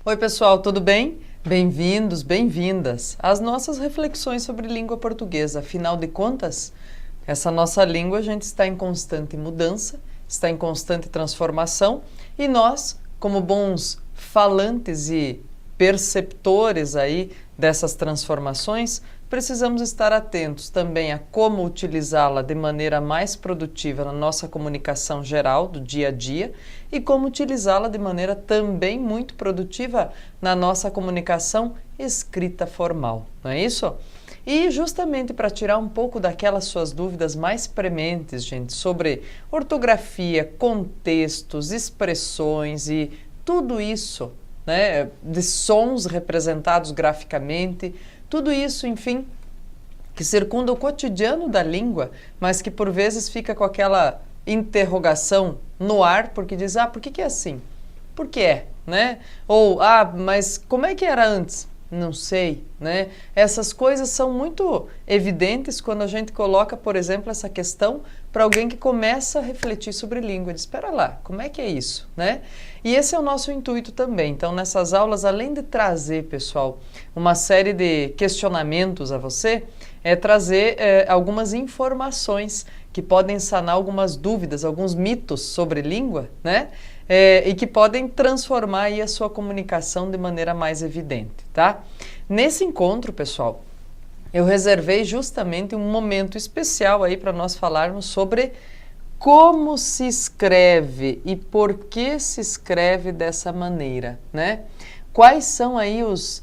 Oi, pessoal, tudo bem? Bem-vindos, bem-vindas às nossas reflexões sobre língua portuguesa. Afinal de contas, essa nossa língua, a gente está em constante mudança, está em constante transformação e nós, como bons falantes e perceptores aí dessas transformações, precisamos estar atentos também a como utilizá-la de maneira mais produtiva na nossa comunicação geral do dia a dia e como utilizá-la de maneira também muito produtiva na nossa comunicação escrita formal, não é isso? E justamente para tirar um pouco daquelas suas dúvidas mais prementes, gente, sobre ortografia, contextos, expressões e tudo isso, né, de sons representados graficamente, tudo isso, enfim, que circunda o cotidiano da língua, mas que por vezes fica com aquela interrogação no ar, porque diz, por que é assim? Por que é, né? Ou, mas como é que era antes? Não sei, né? Essas coisas são muito evidentes quando a gente coloca, por exemplo, essa questão para alguém que começa a refletir sobre língua. Diz, espera lá, como é que é isso, né? E esse é o nosso intuito também. Então, nessas aulas, além de trazer, pessoal, uma série de questionamentos a você, é trazer algumas informações que podem sanar algumas dúvidas, alguns mitos sobre língua, né? E que podem transformar aí a sua comunicação de maneira mais evidente, tá? Nesse encontro, pessoal, eu reservei justamente um momento especial aí para nós falarmos sobre como se escreve e por que se escreve dessa maneira, né? Quais são aí os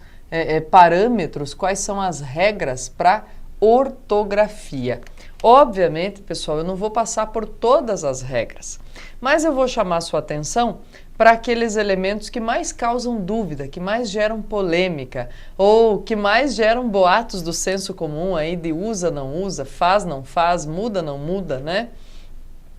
parâmetros, quais são as regras para ortografia? Obviamente, pessoal, eu não vou passar por todas as regras, mas eu vou chamar a sua atenção para aqueles elementos que mais causam dúvida, que mais geram polêmica, ou que mais geram boatos do senso comum aí de usa, não usa, faz, não faz, muda, não muda, né?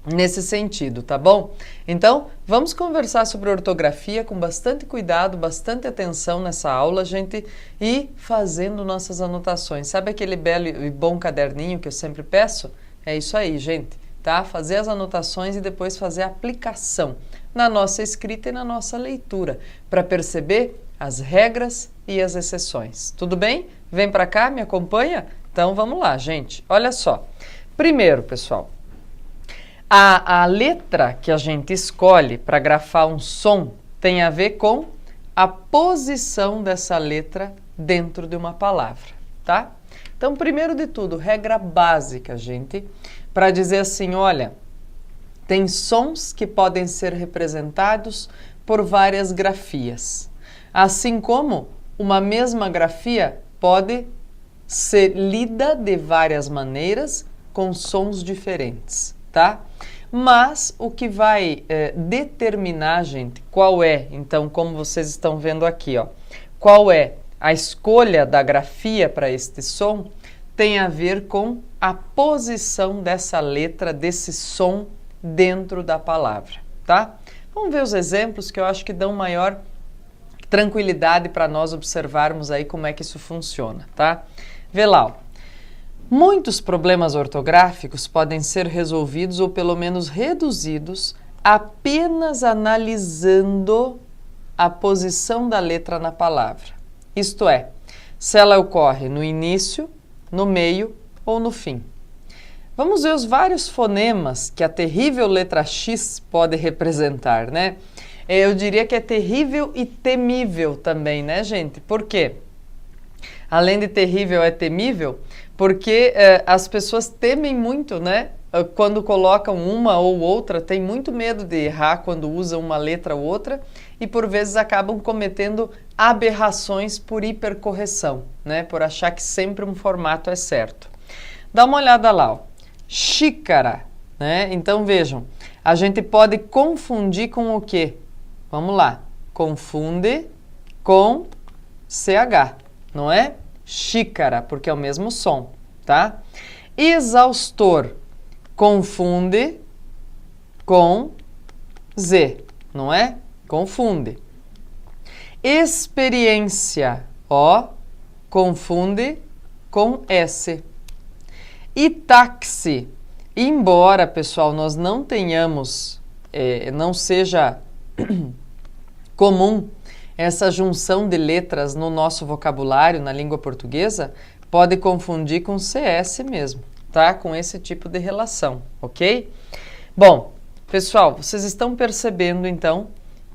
Nesse sentido, tá bom? Então, vamos conversar sobre ortografia com bastante cuidado, bastante atenção nessa aula, gente, e fazendo nossas anotações. Sabe aquele belo e bom caderninho que eu sempre peço? É isso aí, gente, tá? Fazer as anotações e depois fazer a aplicação na nossa escrita e na nossa leitura, para perceber as regras e as exceções. Tudo bem? Vem para cá, me acompanha? Então, vamos lá, gente. Olha só. Primeiro, pessoal, a letra que a gente escolhe para grafar um som tem a ver com a posição dessa letra dentro de uma palavra, tá? Então, primeiro de tudo, regra básica, gente, para dizer assim, olha, tem sons que podem ser representados por várias grafias, assim como uma mesma grafia pode ser lida de várias maneiras com sons diferentes, tá? Mas o que vai determinar, gente, qual é, então, como vocês estão vendo aqui, ó, qual é a escolha da grafia para este som, tem a ver com a posição dessa letra, desse som dentro da palavra, tá? Vamos ver os exemplos que eu acho que dão maior tranquilidade para nós observarmos aí como é que isso funciona, tá? Vê lá, ó. Muitos problemas ortográficos podem ser resolvidos ou pelo menos reduzidos apenas analisando a posição da letra na palavra. Isto é, se ela ocorre no início, no meio ou no fim. Vamos ver os vários fonemas que a terrível letra X pode representar, né? Eu diria que é terrível e temível também, né, gente? Por quê? Além de terrível, é temível, porque as pessoas temem muito, né? Quando colocam uma ou outra, tem muito medo de errar quando usam uma letra ou outra e por vezes acabam cometendo aberrações por hipercorreção, né? Por achar que sempre um formato é certo. Dá uma olhada lá, ó. Xícara, né? Então vejam, a gente pode confundir com o quê? Vamos lá, confunde com CH, não é? Xícara, porque é o mesmo som, tá? Exaustor, confunde com Z, não é? Confunde. Experiência, ó, confunde com S. E táxi, embora, pessoal, nós não tenhamos, não seja comum essa junção de letras no nosso vocabulário, na língua portuguesa, pode confundir com CS mesmo, tá? Com esse tipo de relação, ok? Bom, pessoal, vocês estão percebendo então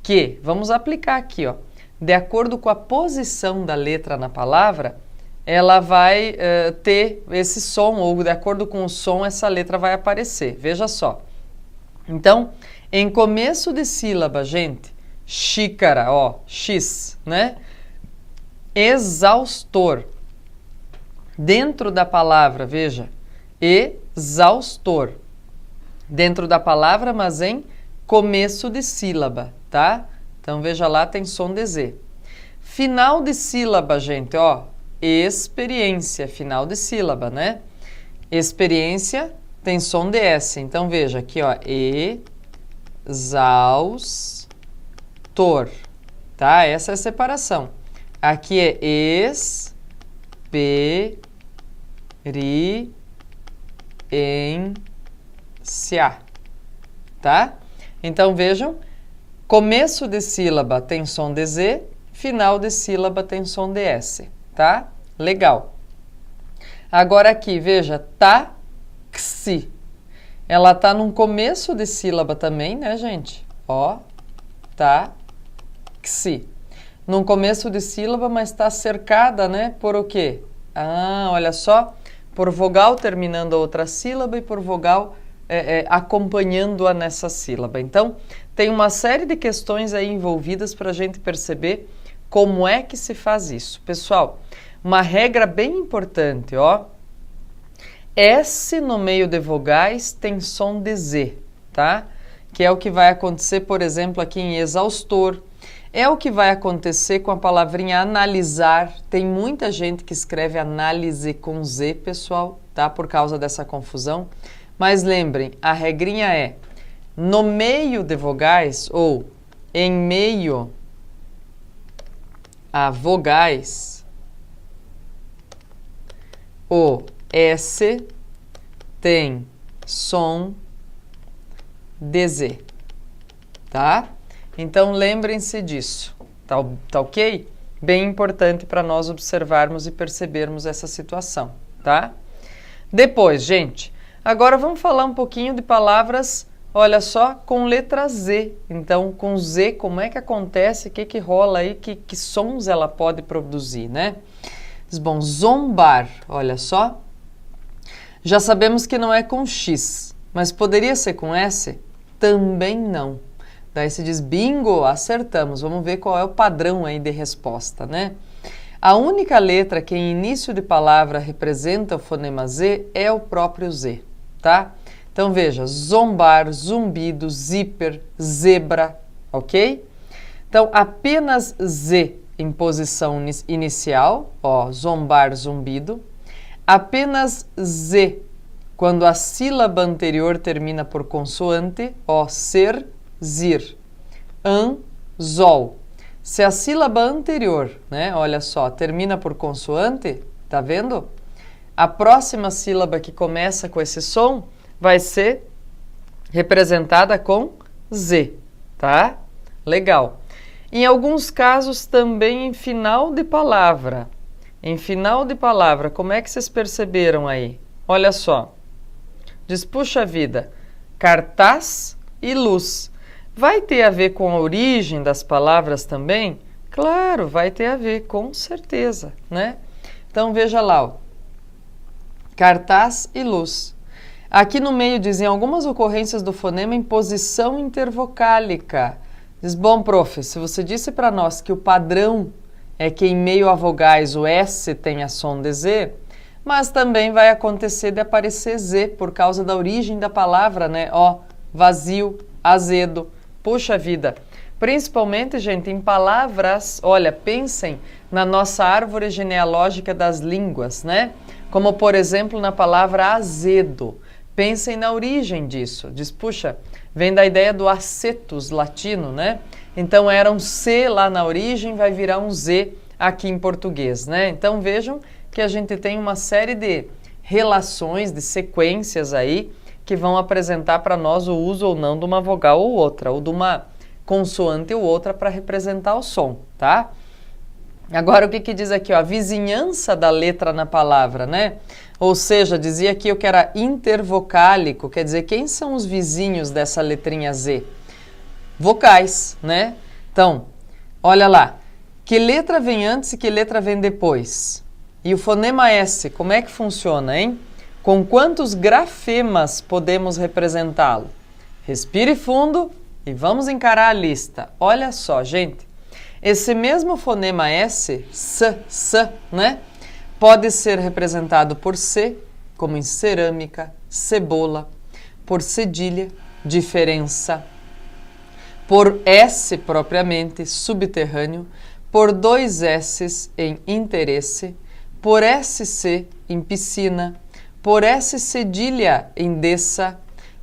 que, vamos aplicar aqui, ó, de acordo com a posição da letra na palavra, ela vai ter esse som, ou de acordo com o som, essa letra vai aparecer. Veja só. Então, em começo de sílaba, gente, xícara, ó, X, né? Exaustor. Dentro da palavra, veja, exaustor. Dentro da palavra, mas em começo de sílaba, tá? Então, veja lá, tem som de Z. Final de sílaba, gente, ó, experiência, final de sílaba, né? Experiência tem som de S. Então, veja aqui, ó, exaustor, tá? Essa é a separação. Aqui é experiência, tá? Então, vejam, começo de sílaba tem som de Z, final de sílaba tem som de S, tá? Legal. Agora aqui, veja, táxi. Ela tá num começo de sílaba também, né, gente? Ó, táxi. Num começo de sílaba, mas está cercada, né? Por o quê? Ah, olha só, por vogal terminando a outra sílaba e por vogal acompanhando-a nessa sílaba. Então, tem uma série de questões aí envolvidas para a gente perceber como é que se faz isso. Pessoal, uma regra bem importante, ó. S no meio de vogais tem som de Z, tá? Que é o que vai acontecer, por exemplo, aqui em exaustor. É o que vai acontecer com a palavrinha analisar. Tem muita gente que escreve análise com Z, pessoal, tá? Por causa dessa confusão. Mas lembrem, a regrinha é no meio de vogais ou em meio a vogais, o S tem som de Z, tá? Então, lembrem-se disso, tá ok? Bem importante para nós observarmos e percebermos essa situação, tá? Depois, gente, agora vamos falar um pouquinho de palavras, olha só, com letra Z. Então, com Z, como é que acontece, o que rola aí, que sons ela pode produzir, né? Bom, zombar, olha só. Já sabemos que não é com X, mas poderia ser com S? Também não. Daí se diz, bingo, acertamos. Vamos ver qual é o padrão aí de resposta, né? A única letra que em início de palavra representa o fonema Z é o próprio Z, tá? Então veja, zombar, zumbido, zíper, zebra, ok? Então apenas Z em posição inicial, ó, zombar, zumbido. Apenas Z quando a sílaba anterior termina por consoante, ó, ser, zir. Zol. Se a sílaba anterior, né, olha só, termina por consoante, tá vendo? A próxima sílaba que começa com esse som vai ser representada com Z, tá? Legal. Em alguns casos também em final de palavra. Em final de palavra, como é que vocês perceberam aí? Olha só. Diz, puxa vida, cartaz e luz. Vai ter a ver com a origem das palavras também? Claro, vai ter a ver, com certeza, né? Então, veja lá, ó. Cartaz e luz. Aqui no meio dizem algumas ocorrências do fonema em posição intervocálica. Diz, bom, prof, se você disse para nós que o padrão é que em meio a vogais o S tenha som de Z, mas também vai acontecer de aparecer Z por causa da origem da palavra, né? Ó, vazio, azedo. Puxa vida, principalmente, gente, em palavras, olha, pensem na nossa árvore genealógica das línguas, né? Como, por exemplo, na palavra azedo. Pensem na origem disso. Diz, puxa, vem da ideia do acetus latino, né? Então, era um C lá na origem, vai virar um Z aqui em português, né? Então, vejam que a gente tem uma série de relações, de sequências aí, que vão apresentar para nós o uso ou não de uma vogal ou outra, ou de uma consoante ou outra para representar o som, tá? Agora, o que diz aqui, ó? A vizinhança da letra na palavra, né? Ou seja, dizia aqui que era intervocálico, quer dizer, quem são os vizinhos dessa letrinha Z? Vocais, né? Então, olha lá, que letra vem antes e que letra vem depois? E o fonema S, como é que funciona, hein? Com quantos grafemas podemos representá-lo? Respire fundo e vamos encarar a lista. Olha só, gente. Esse mesmo fonema S, né? Pode ser representado por C, como em cerâmica, cebola, por cedilha, diferença, por S propriamente, subterrâneo, por dois S's em interesse, por SC em piscina, por S cedilha em desça,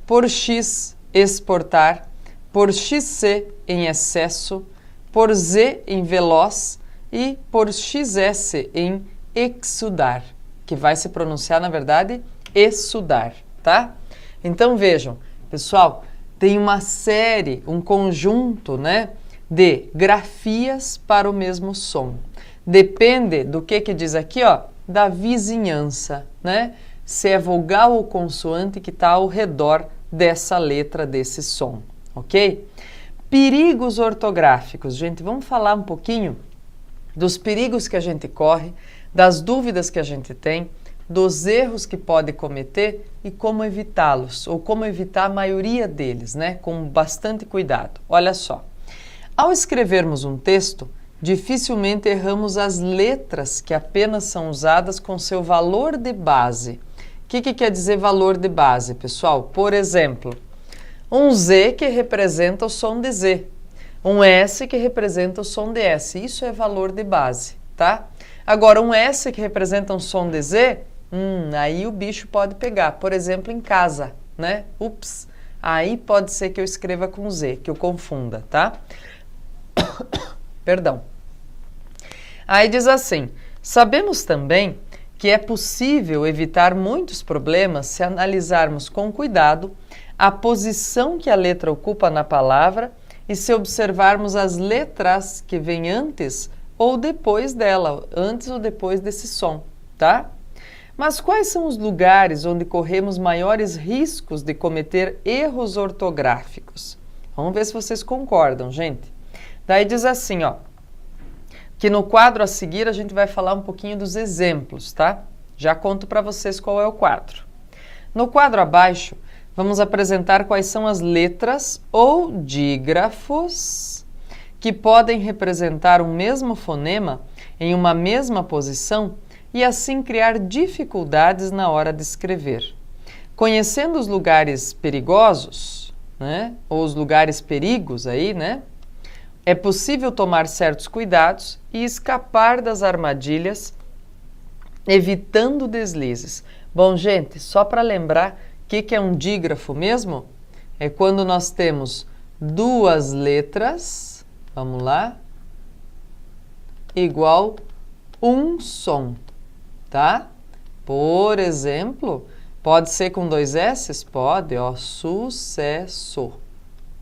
por X exportar, por XC em excesso, por Z em veloz e por XS em exudar, que vai se pronunciar, na verdade, exudar, tá? Então, vejam, pessoal, tem uma série, um conjunto, né, de grafias para o mesmo som. Depende do que diz aqui, ó, da vizinhança, né? Se é vogal ou consoante que está ao redor dessa letra, desse som, ok? Perigos ortográficos. Gente, vamos falar um pouquinho dos perigos que a gente corre, das dúvidas que a gente tem, dos erros que pode cometer e como evitá-los, ou como evitar a maioria deles, né? Com bastante cuidado. Olha só, ao escrevermos um texto, dificilmente erramos as letras que apenas são usadas com seu valor de base. O que quer dizer valor de base, pessoal? Por exemplo, um Z que representa o som de Z, um S que representa o som de S. Isso é valor de base, tá? Agora, um S que representa um som de Z, aí o bicho pode pegar. Por exemplo, em casa, né? Ups, aí pode ser que eu escreva com Z, que eu confunda, tá? Perdão. Aí diz assim, sabemos também que é possível evitar muitos problemas se analisarmos com cuidado a posição que a letra ocupa na palavra e se observarmos as letras que vêm antes ou depois dela, antes ou depois desse som, tá? Mas quais são os lugares onde corremos maiores riscos de cometer erros ortográficos? Vamos ver se vocês concordam, gente. Daí diz assim, ó, que no quadro a seguir a gente vai falar um pouquinho dos exemplos, tá? Já conto para vocês qual é o quadro. No quadro abaixo, vamos apresentar quais são as letras ou dígrafos que podem representar um mesmo fonema em uma mesma posição e assim criar dificuldades na hora de escrever. Conhecendo os lugares perigosos, né, ou os lugares perigos aí, né, é possível tomar certos cuidados e escapar das armadilhas, evitando deslizes. Bom, gente, só para lembrar, o que é um dígrafo mesmo? É quando nós temos duas letras, vamos lá, igual um som, tá? Por exemplo, pode ser com dois S's? Pode, ó, sucesso,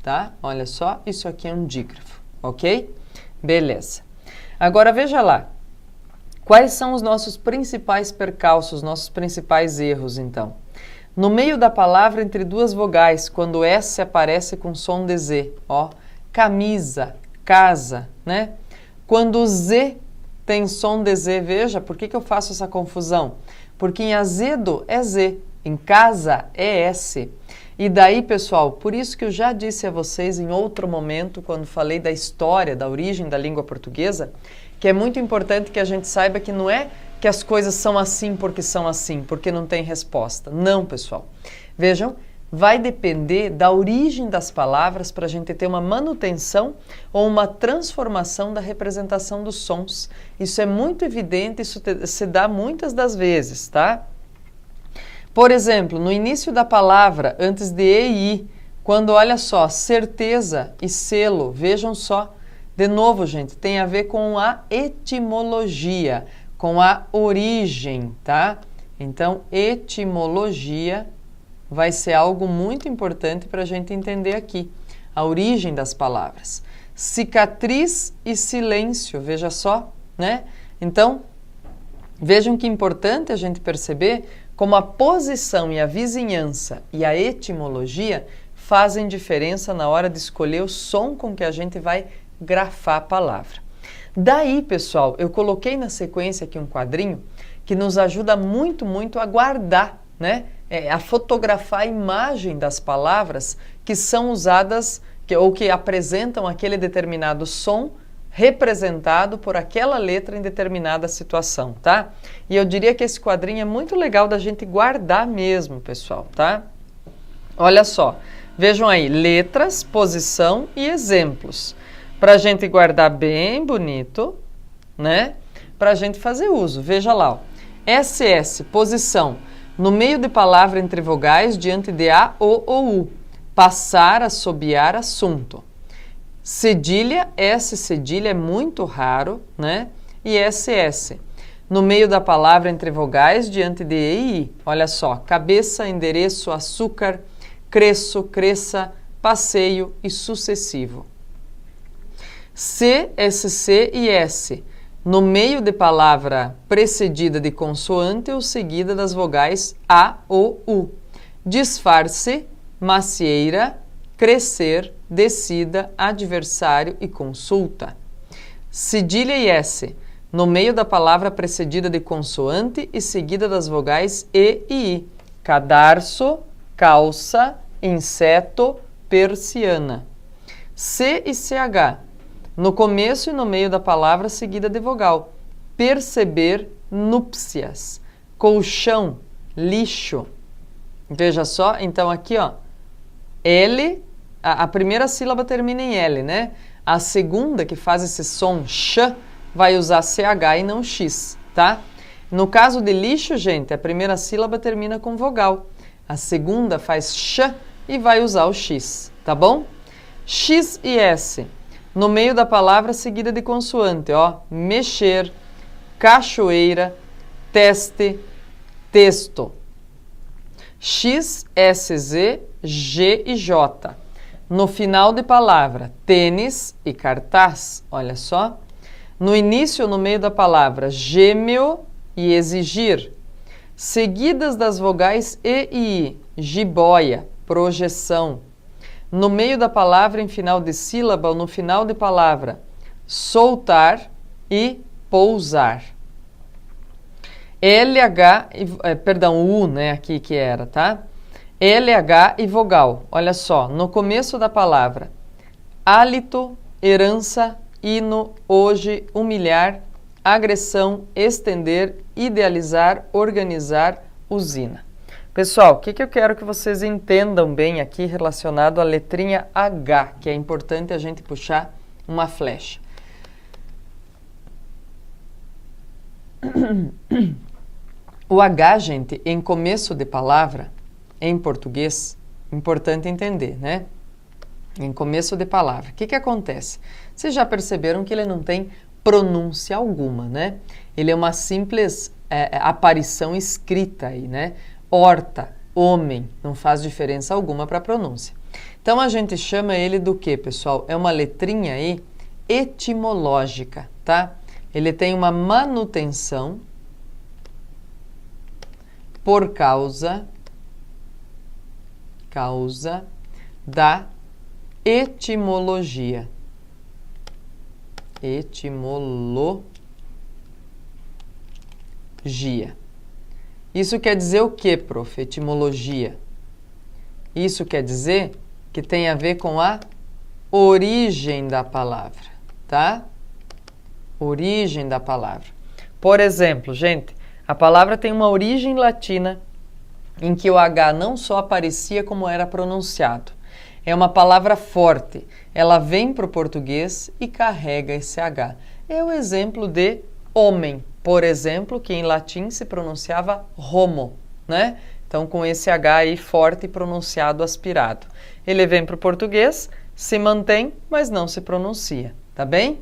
tá? Olha só, isso aqui é um dígrafo, ok? Beleza. Agora, veja lá, quais são os nossos principais percalços, nossos principais erros, então? No meio da palavra, entre duas vogais, quando o S aparece com som de Z, ó, camisa, casa, né? Quando o Z tem som de Z, veja, por que eu faço essa confusão? Porque em azedo é Z, em casa é S. E daí, pessoal, por isso que eu já disse a vocês em outro momento, quando falei da história, da origem da língua portuguesa, que é muito importante que a gente saiba que não é que as coisas são assim, porque não tem resposta. Não, pessoal. Vejam, vai depender da origem das palavras para a gente ter uma manutenção ou uma transformação da representação dos sons. Isso é muito evidente, isso se dá muitas das vezes, tá? Por exemplo, no início da palavra, antes de E e I, quando, olha só, certeza e selo, vejam só, de novo, gente, tem a ver com a etimologia, com a origem, tá? Então, etimologia vai ser algo muito importante para a gente entender aqui. a origem das palavras. Cicatriz e silêncio, veja só, né? Então, vejam que importante a gente perceber como a posição e a vizinhança e a etimologia fazem diferença na hora de escolher o som com que a gente vai grafar a palavra. Daí, pessoal, eu coloquei na sequência aqui um quadrinho que nos ajuda muito, muito a guardar, né? A fotografar a imagem das palavras que são usadas ou que apresentam aquele determinado som representado por aquela letra em determinada situação, tá? E eu diria que esse quadrinho é muito legal da gente guardar mesmo, pessoal, tá? Olha só, vejam aí, letras, posição e exemplos. Para a gente guardar bem bonito, né? Para a gente fazer uso. Veja lá, ó. SS, posição, no meio de palavra entre vogais, diante de A, O ou U. Passar, assobiar, assunto. Cedilha, S cedilha é muito raro, né? E SS. No meio da palavra entre vogais, diante de E e I. Olha só, cabeça, endereço, açúcar, cresço, cresça, passeio e sucessivo. C, SC e S. No meio de palavra precedida de consoante ou seguida das vogais A, O, U. Disfarce, macieira, crescer, descida, adversário e consulta. Cedilha e S. No meio da palavra precedida de consoante e seguida das vogais E e I. Cadarço, calça, inseto, persiana. C e CH. No começo e no meio da palavra seguida de vogal. Perceber, núpcias. Colchão, lixo. Veja só, então aqui, ó, L, a primeira sílaba termina em L, né? A segunda, que faz esse som sh, vai usar CH e não X, tá? No caso de lixo, gente, a primeira sílaba termina com vogal. A segunda faz sh e vai usar o X, tá bom? X e S. No meio da palavra seguida de consoante, ó, mexer, cachoeira, teste, texto. X, S, Z, G e J. No final de palavra, tênis e cartaz, olha só. No início ou no meio da palavra, gêmeo e exigir. Seguidas das vogais E e I, jiboia, projeção. No meio da palavra, em final de sílaba ou no final de palavra, soltar e pousar. LH, U, né, aqui que era, tá? LH e vogal, olha só, no começo da palavra, hálito, herança, hino, hoje, humilhar, agressão, estender, idealizar, organizar, usina. Pessoal, o que eu quero que vocês entendam bem aqui relacionado à letrinha H, que é importante a gente puxar uma flecha. O H, gente, em começo de palavra, em português, importante entender, né? Em começo de palavra. O que acontece? Vocês já perceberam que ele não tem pronúncia alguma, né? Ele é uma simples aparição escrita aí, né? Horta, homem, não faz diferença alguma para a pronúncia. Então, a gente chama ele do que, pessoal? É uma letrinha aí etimológica, tá? Ele tem uma manutenção por causa da etimologia. Etimologia. Isso quer dizer o que, prof? Etimologia. Isso quer dizer que tem a ver com a origem da palavra, tá? Origem da palavra. Por exemplo, gente, a palavra tem uma origem latina em que o H não só aparecia como era pronunciado. É uma palavra forte. Ela vem para o português e carrega esse H. É o exemplo de homem, por exemplo, que em latim se pronunciava homo, né? Então, com esse H aí forte pronunciado aspirado. Ele vem para o português, se mantém, mas não se pronuncia, tá bem?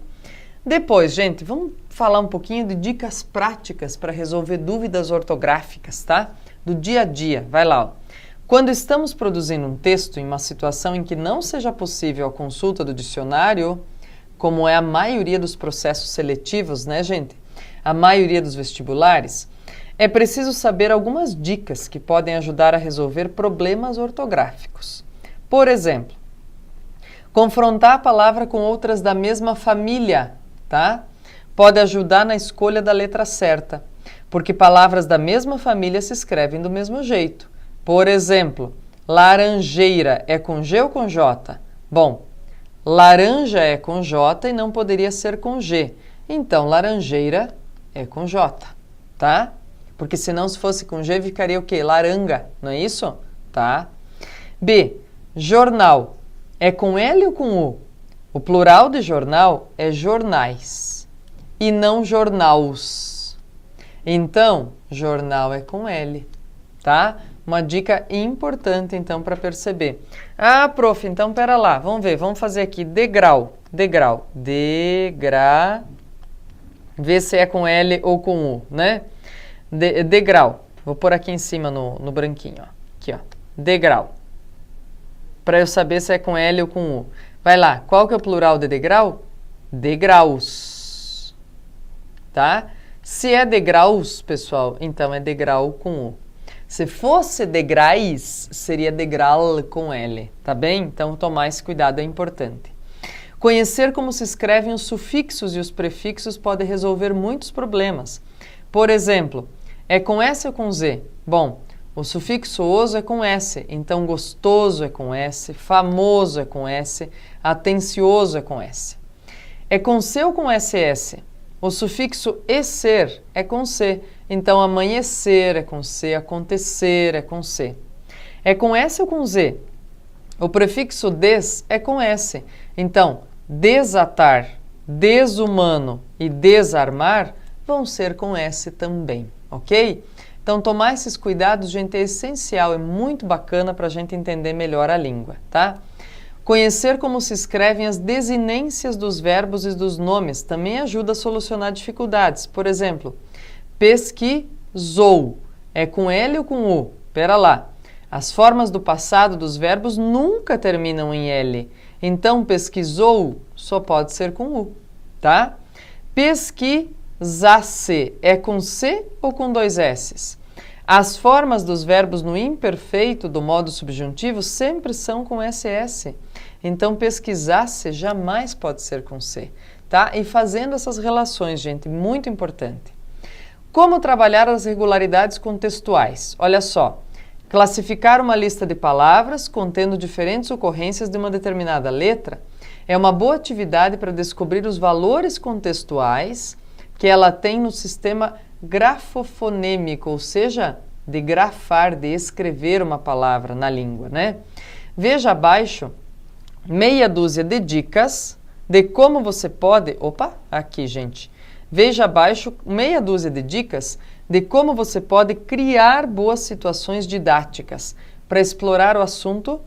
Depois, gente, vamos falar um pouquinho de dicas práticas para resolver dúvidas ortográficas, tá? Do dia a dia. Vai lá, ó. Quando estamos produzindo um texto em uma situação em que não seja possível a consulta do dicionário, como é a maioria dos processos seletivos, né, gente? A maioria dos vestibulares, é preciso saber algumas dicas que podem ajudar a resolver problemas ortográficos. Por exemplo, confrontar a palavra com outras da mesma família, tá? Pode ajudar na escolha da letra certa, porque palavras da mesma família se escrevem do mesmo jeito. Por exemplo, laranjeira é com G ou com J? Bom, laranja é com J e não poderia ser com G. Então, laranjeira é com J, tá? Porque senão, se fosse com G, ficaria o quê? Laranga, não é isso? Tá? B, jornal é com L ou com U? O plural de jornal é jornais e não jornaus. Então, jornal é com L, tá? Uma dica importante, então, para perceber. Ah, prof, então, pera lá, vamos ver, vamos fazer aqui degrau, degrau, ver se é com L ou com U, né? Degrau, vou pôr aqui em cima no branquinho, ó. Aqui, ó, degrau, para eu saber se é com L ou com U. Vai lá, qual que é o plural de degrau? Degraus, tá? Se é degraus, pessoal, então é degrau com U. Se fosse degrais, seria degral com L, tá bem? Então, tomar esse cuidado é importante. Conhecer como se escrevem os sufixos e os prefixos pode resolver muitos problemas. Por exemplo, é com S ou com Z? Bom, o sufixo oso é com S, então gostoso é com S, famoso é com S, atencioso é com S. É com C ou com SS? O sufixo esser é com C, então amanhecer é com C, acontecer é com C. É com S ou com Z? O prefixo des é com S, então desatar, desumano e desarmar vão ser com S também, ok? Então tomar esses cuidados, gente, é essencial, é muito bacana para a gente entender melhor a língua, tá? Conhecer como se escrevem as desinências dos verbos e dos nomes também ajuda a solucionar dificuldades. Por exemplo, pesquisou é com L ou com U? Pera lá. As formas do passado dos verbos nunca terminam em L. Então, pesquisou só pode ser com U, tá? Pesquisasse é com C ou com dois S's? As formas dos verbos no imperfeito do modo subjuntivo sempre são com SS. Então, pesquisasse jamais pode ser com C, tá? E fazendo essas relações, gente, muito importante. Como trabalhar as regularidades contextuais? Olha só, classificar uma lista de palavras contendo diferentes ocorrências de uma determinada letra é uma boa atividade para descobrir os valores contextuais que ela tem no sistema grafofonêmico, ou seja, de grafar, de escrever uma palavra na língua, né? Veja abaixo meia dúzia de dicas de como você pode... Opa, aqui, gente. Veja abaixo meia dúzia de dicas de como você pode criar boas situações didáticas para explorar o assunto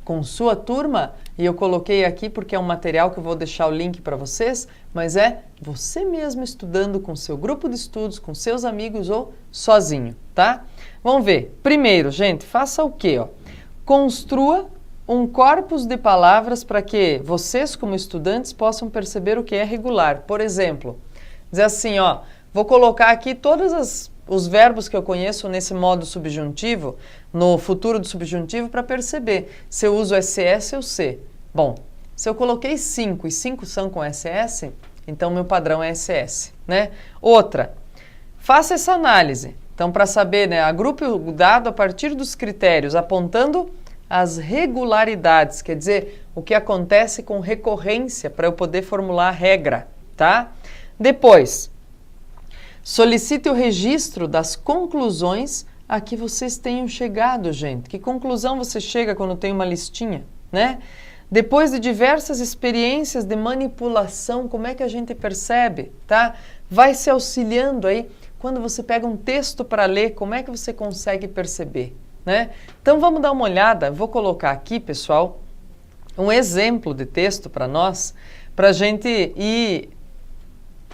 com sua turma. E eu coloquei aqui porque é um material que eu vou deixar o link para vocês, mas é você mesmo estudando com seu grupo de estudos, com seus amigos ou sozinho, tá? Vamos ver. Primeiro, gente, faça o quê? Ó? Construa um corpus de palavras para que vocês, como estudantes, possam perceber o que é regular. Por exemplo, dizer assim, ó, vou colocar aqui todos os verbos que eu conheço nesse modo subjuntivo, no futuro do subjuntivo, para perceber se eu uso SS ou C. Bom, se eu coloquei 5 e 5 são com SS, então meu padrão é SS, né? Outra, faça essa análise. Então, para saber, né, agrupe o dado a partir dos critérios, apontando as regularidades, quer dizer, o que acontece com recorrência, para eu poder formular a regra, tá? Depois, solicite o registro das conclusões a que vocês tenham chegado, gente. Que conclusão você chega quando tem uma listinha, né? Depois de diversas experiências de manipulação, como é que a gente percebe, tá? Vai se auxiliando aí. Quando você pega um texto para ler, como é que você consegue perceber, né? Então, vamos dar uma olhada. Vou colocar aqui, pessoal, um exemplo de texto para nós, para a gente ir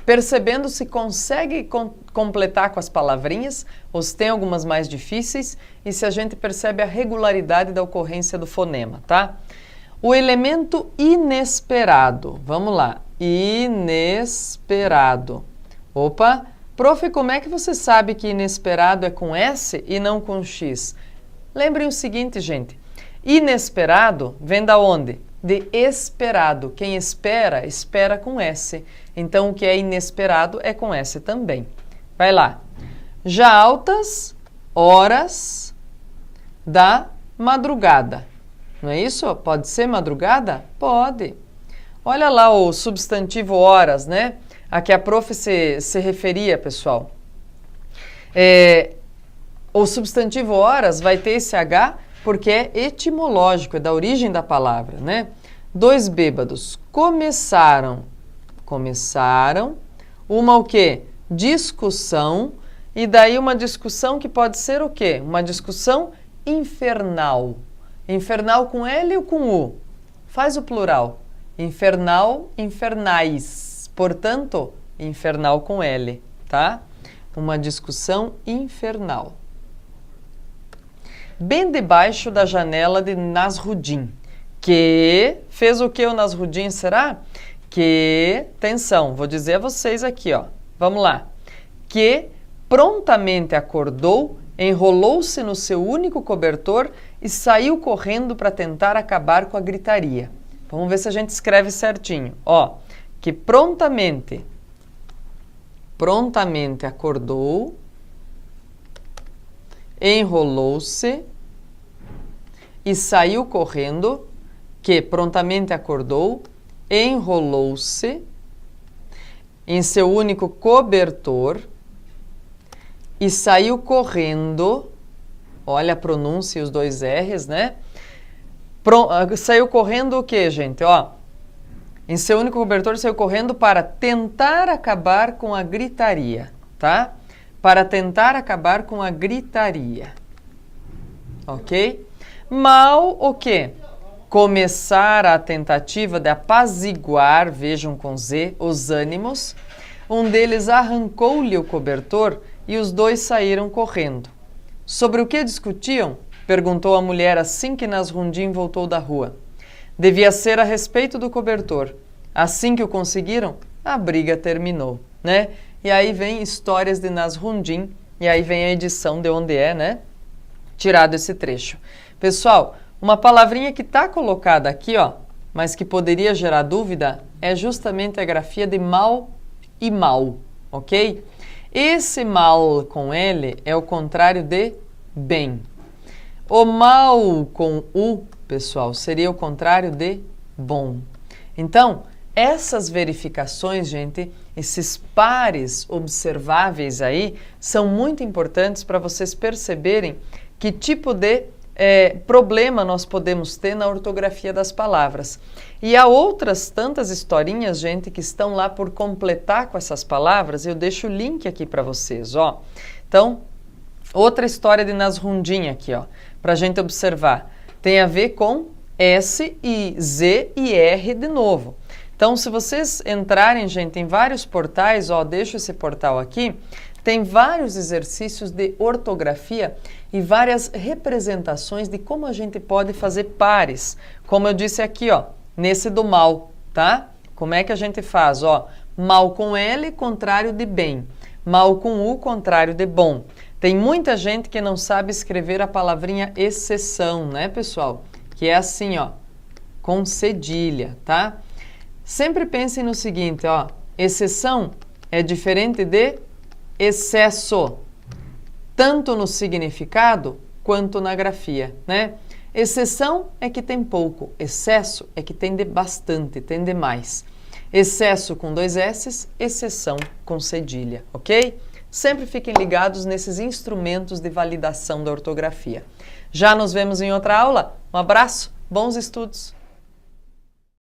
percebendo se consegue completar com as palavrinhas, ou se tem algumas mais difíceis, e se a gente percebe a regularidade da ocorrência do fonema, tá? O elemento inesperado, vamos lá, inesperado. Opa, prof, como é que você sabe que inesperado é com S e não com X? Lembrem o seguinte, gente, inesperado vem da onde? De esperado. Quem espera, espera com S. Então, o que é inesperado é com S também. Vai lá. Já altas horas da madrugada. Não é isso? Pode ser madrugada? Pode. Olha lá o substantivo horas, né? A que a prof se referia, pessoal. O substantivo horas vai ter esse H porque é etimológico, é da origem da palavra, né? Dois bêbados começaram uma o quê? Discussão, e daí uma discussão que pode ser o quê? Uma discussão infernal. Infernal com L ou com U? Faz o plural. Infernal, infernais. Portanto, infernal com L, tá? Uma discussão infernal. Bem debaixo da janela de Nasruddin, que fez o que o Nasruddin, será? Que, atenção, vou dizer a vocês aqui, ó, vamos lá, que prontamente acordou, enrolou-se no seu único cobertor e saiu correndo para tentar acabar com a gritaria. Vamos ver se a gente escreve certinho, ó, que prontamente acordou, enrolou-se e saiu correndo, que prontamente acordou, enrolou-se em seu único cobertor e saiu correndo, olha a pronúncia e os dois R's, né? Saiu correndo o que, gente? Ó, em seu único cobertor saiu correndo para tentar acabar com a gritaria, tá? Para tentar acabar com a gritaria. Ok? Mal o quê? Começar a tentativa de apaziguar, vejam com Z, os ânimos. Um deles arrancou-lhe o cobertor e os dois saíram correndo. Sobre o que discutiam? Perguntou a mulher assim que Nasruddin voltou da rua. Devia ser a respeito do cobertor. Assim que o conseguiram, a briga terminou, né? E aí vem histórias de Nasruddin, e aí vem a edição de onde é, né? Tirado esse trecho. Pessoal, uma palavrinha que está colocada aqui, ó, mas que poderia gerar dúvida, é justamente a grafia de mal e mal, ok? Esse mal com L é o contrário de bem. O mal com U, pessoal, seria o contrário de bom. Então, essas verificações, gente, esses pares observáveis aí, são muito importantes para vocês perceberem que tipo de problema nós podemos ter na ortografia das palavras. E há outras tantas historinhas, gente, que estão lá por completar com essas palavras. Eu deixo o link aqui para vocês, ó. Então, outra história de Nasruddin aqui, ó, para a gente observar. Tem a ver com S e Z e R de novo. Então, se vocês entrarem, gente, em vários portais, ó, deixo esse portal aqui, tem vários exercícios de ortografia e várias representações de como a gente pode fazer pares. Como eu disse aqui, ó, nesse do mal, tá? Como é que a gente faz, ó? Mal com L, contrário de bem. Mal com U, contrário de bom. Tem muita gente que não sabe escrever a palavrinha exceção, né, pessoal? Que é assim, ó, com cedilha, tá? Sempre pensem no seguinte, ó, exceção é diferente de excesso, tanto no significado quanto na grafia, né? Exceção é que tem pouco, excesso é que tem de bastante, tem de mais. Excesso com dois S's, exceção com cedilha, ok? Sempre fiquem ligados nesses instrumentos de validação da ortografia. Já nos vemos em outra aula. Um abraço, bons estudos!